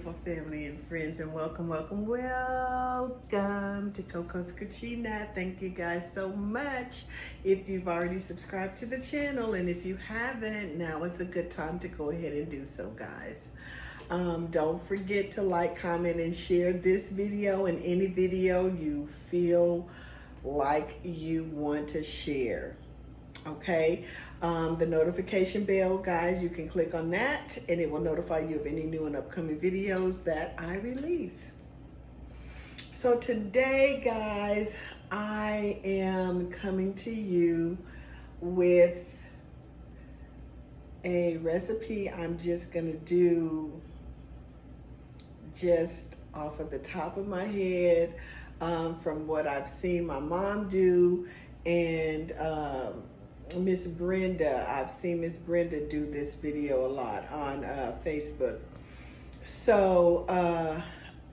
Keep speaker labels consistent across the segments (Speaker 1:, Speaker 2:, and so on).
Speaker 1: beautiful family and friends, and welcome to Coco's Cucina. Thank you guys so much. If you've already subscribed to the channel, and if you haven't, now is a good time to go ahead and do so, guys. Don't forget to like, comment, and share this video and any video you feel like you want to share. Okay, the notification bell, guys, you can click on that and it will notify you of any new and upcoming videos that I release. So today, guys, I am coming to you with a recipe I'm just gonna do just off of the top of my head, from what I've seen my mom do, and Miss Brenda. I've seen Miss Brenda do this video a lot on Facebook. So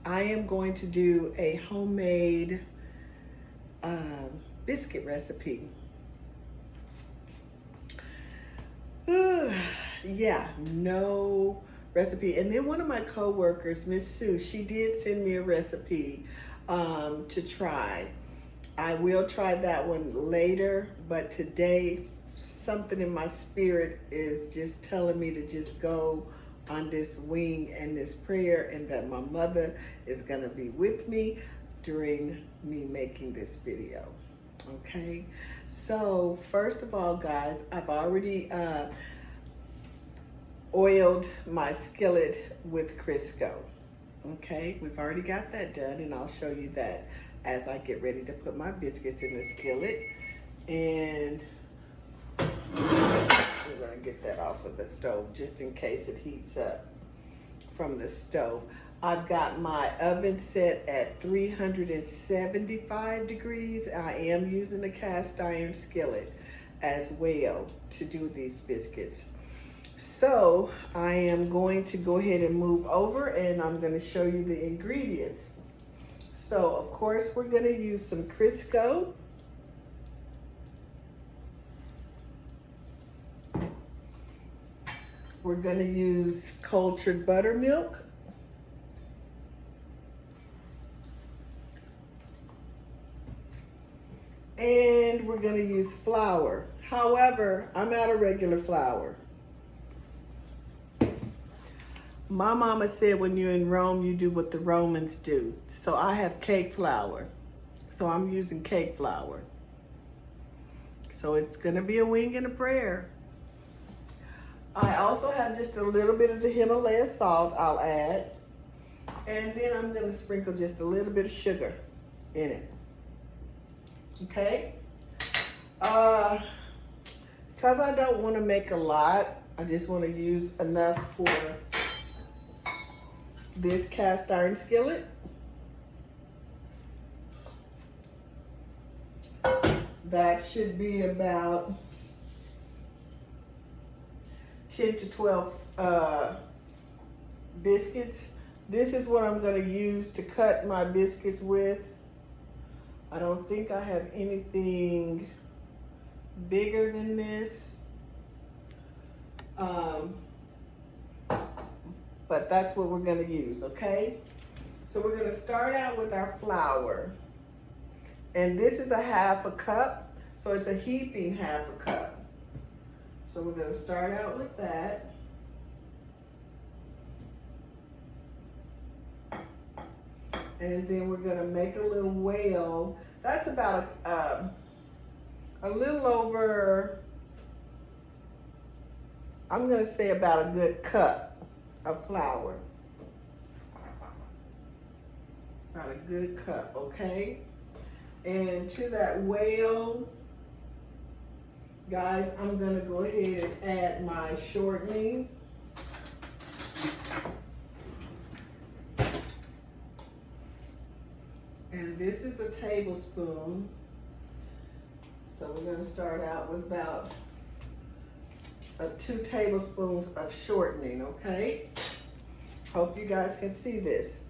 Speaker 1: I am going to do a homemade biscuit recipe. Yeah, no recipe. And then one of my co-workers, Miss Sue, she did send me a recipe to try. I will try that one later, but today something in my spirit is just telling me to just go on this wing and this prayer, and that my mother is gonna be with me during me making this video. Okay, so first of all, guys, I've already oiled my skillet with Crisco. Okay, we've already got that done, and I'll show you that as I get ready to put my biscuits in the skillet. And we're gonna get that off of the stove just in case it heats up from the stove. I've got my oven set at 375 degrees. I am using a cast iron skillet as well to do these biscuits. So I am going to go ahead and move over, and I'm going to show you the ingredients. So of course we're going to use some Crisco. We're going to use cultured buttermilk. And we're going to use flour. However, I'm out of regular flour. My mama said when you're in Rome, you do what the Romans do. So I have cake flour. So I'm using cake flour. So it's gonna be a wing and a prayer. I also have just a little bit of the Himalaya salt I'll add. And then I'm gonna sprinkle just a little bit of sugar in it. Okay? Because I don't wanna make a lot, I just wanna use enough for this cast iron skillet. That should be about 10 to 12 biscuits. This is what I'm going to use to cut my biscuits with. I don't think I have anything bigger than this. But that's what we're gonna use, okay? So we're gonna start out with our flour. And this is a half a cup, so it's a heaping half a cup. So we're gonna start out with that. And then we're gonna make a little whale. That's about a little over, I'm gonna say about a good cup of flour. About a good cup, okay? And to that whale, guys, I'm gonna go ahead and add my shortening. And this is a tablespoon. So we're gonna start out with about 2 tablespoons of shortening, okay? Hope you guys can see this.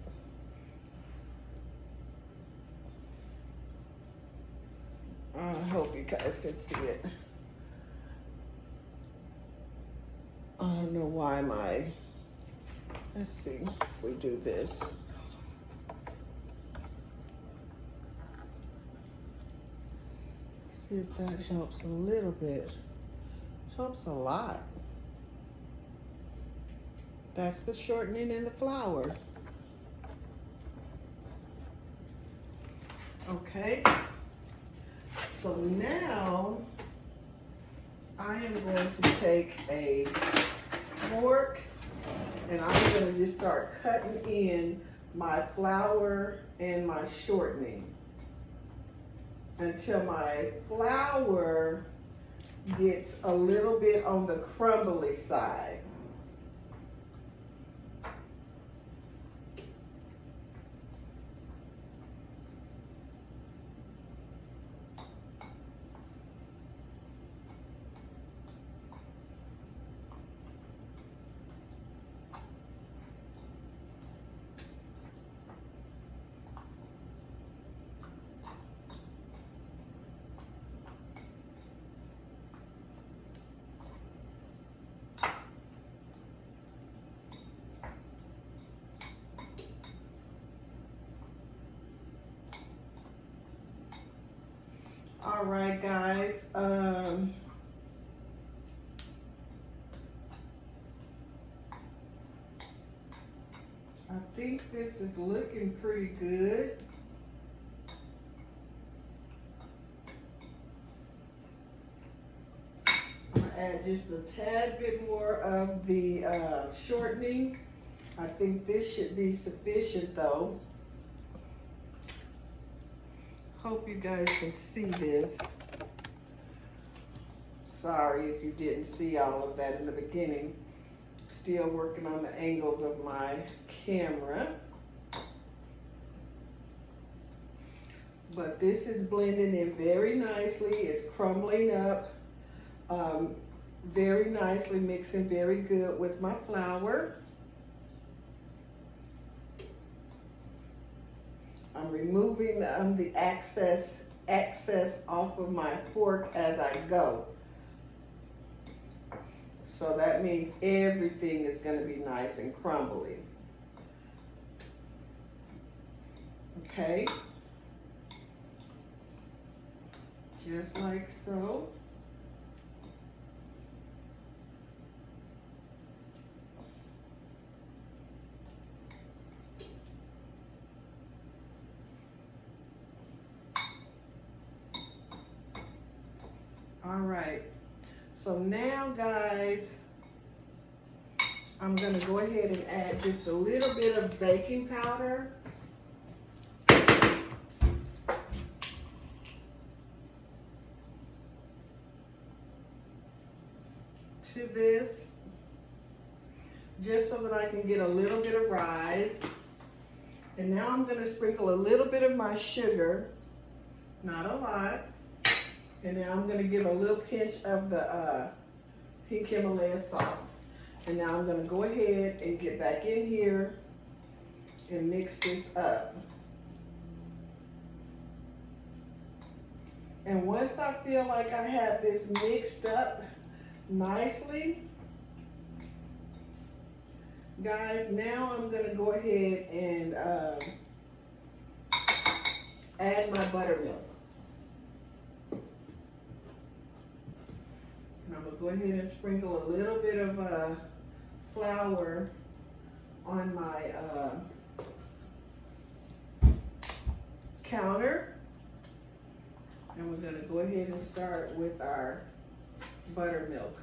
Speaker 1: I hope you guys can see it. I don't know why my Let's see if we do this. See if that helps a little bit. Helps a lot. That's the shortening in the flour. Okay. So now I am going to take a fork and I'm going to just start cutting in my flour and my shortening until my flour gets a little bit on the crumbly side. All right, guys. I think this is looking pretty good. I'm gonna add just a tad bit more of the shortening. I think this should be sufficient though. Hope you guys can see this. Sorry if you didn't see all of that in the beginning. Still working on the angles of my camera. But this is blending in very nicely. It's crumbling up very nicely, mixing very good with my flour. I'm removing the excess off of my fork as I go. So that means everything is going to be nice and crumbly. Okay. Just like so. All right, so now guys, I'm gonna go ahead and add just a little bit of baking powder. To this, just so that I can get a little bit of rise. And now I'm gonna sprinkle a little bit of my sugar, not a lot. And now I'm gonna give a little pinch of the pink Himalaya salt. And now I'm gonna go ahead and get back in here and mix this up. And once I feel like I have this mixed up nicely, guys, now I'm gonna go ahead and add my buttermilk. And I'm gonna go ahead and sprinkle a little bit of flour on my counter. And we're gonna go ahead and start with our buttermilk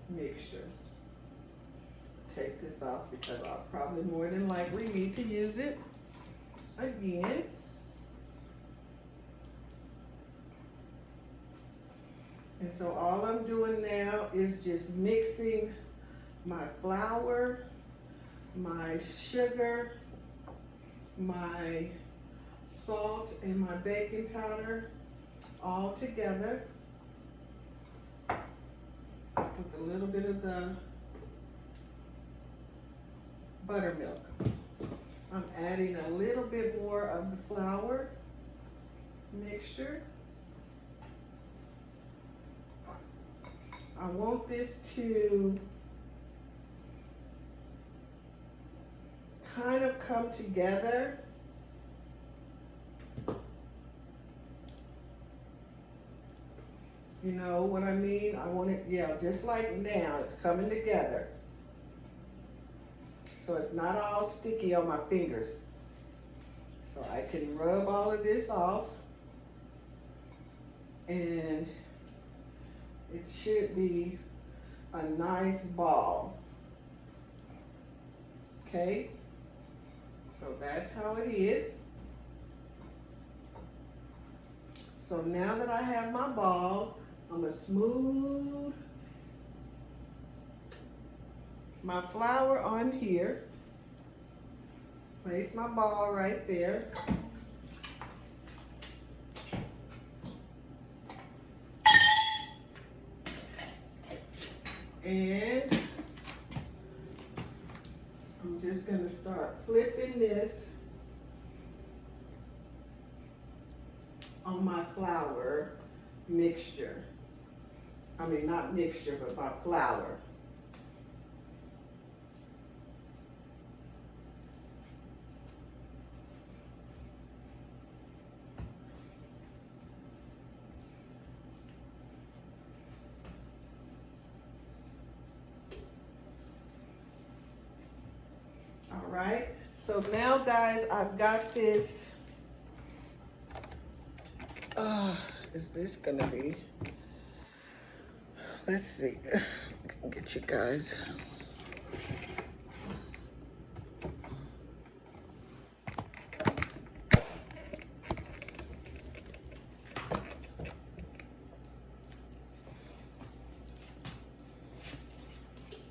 Speaker 1: mixture. Take this off because I'll probably more than likely need to use it again. And so all I'm doing now is just mixing my flour, my sugar, my salt, and my baking powder all together with a little bit of the buttermilk. I'm adding a little bit more of the flour mixture. I want this to kind of come together. You know what I mean? I want it, yeah, just like now, it's coming together. So it's not all sticky on my fingers. So I can rub all of this off. And it should be a nice ball. Okay? So that's how it is. So now that I have my ball, I'm gonna smooth my flour on here. Place my ball right there. And I'm just gonna start flipping this on my flour mixture. I mean, not mixture, but my flour. All right, so now guys, I've got this, is this gonna be, let's see, I can get you guys.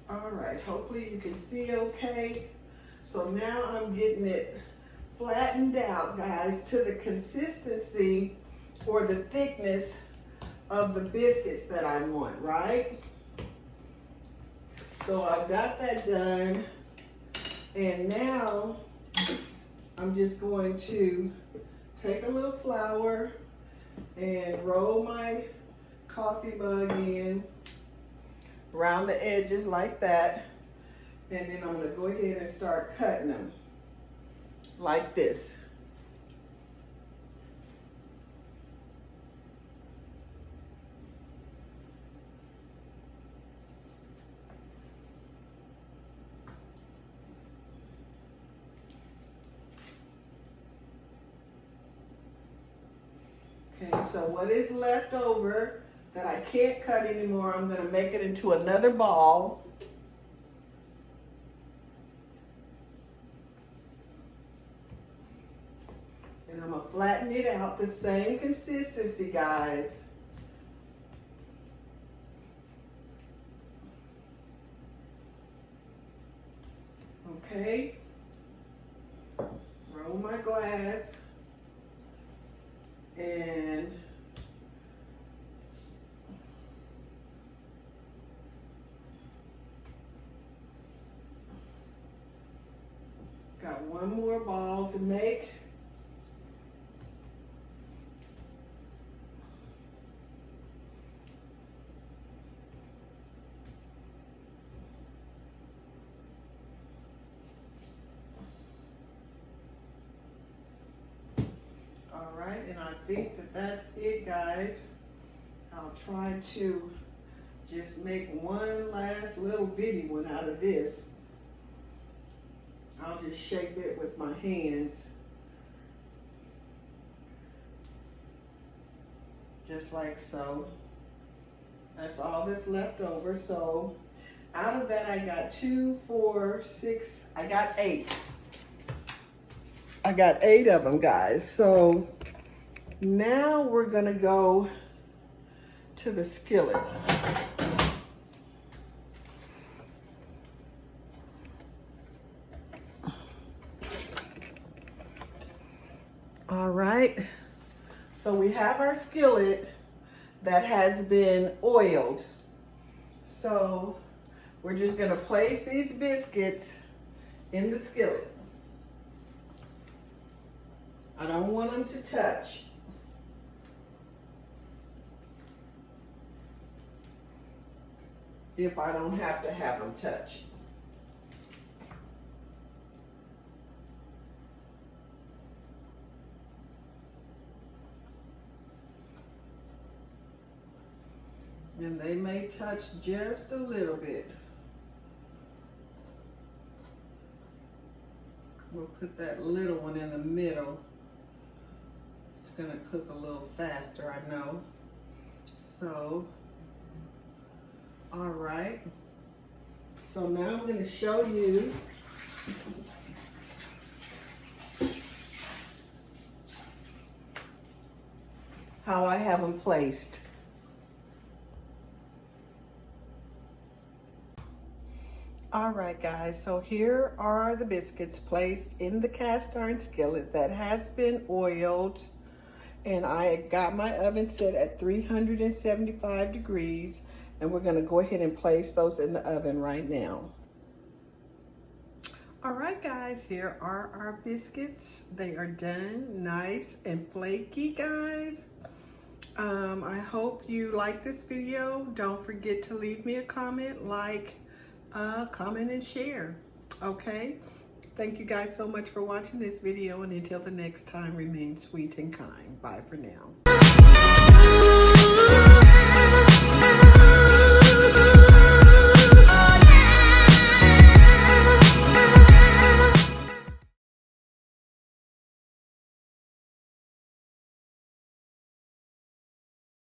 Speaker 1: All right, hopefully you can see okay. So now I'm getting it flattened out, guys, to the consistency or the thickness of the biscuits that I want, right? So I've got that done. And now I'm just going to take a little flour and roll my coffee mug in around the edges like that. And then I'm gonna go ahead and start cutting them like this. Okay, so what is left over that I can't cut anymore, I'm gonna make it into another ball. And I'm gonna flatten it out the same consistency, guys. Okay. Roll my glass. And got one more ball to make. All right, and I think that that's it, guys. I'll try to just make one last little bitty one out of this. I'll just shape it with my hands. Just like so. That's all that's left over. So out of that, I got 2, 4, 6, I got 8. I got 8 of them, guys. So now we're gonna go to the skillet. All right, so we have our skillet that has been oiled. So we're just gonna place these biscuits in the skillet. I don't want them to touch. if I don't have to have them touch. And they may touch just a little bit. We'll put that little one in the middle. It's gonna cook a little faster, I know. So, all right. So now I'm gonna show you how I have them placed. All right, guys, so here are the biscuits placed in the cast iron skillet that has been oiled, and I got my oven set at 375 degrees, and we're gonna go ahead and place those in the oven right now. All right, guys, here are our biscuits. They are done, nice and flaky, guys. I hope you like this video. Don't forget to leave me a comment, comment and share. Okay, thank you guys so much for watching this video, and until the next time, remain sweet and kind. Bye for now.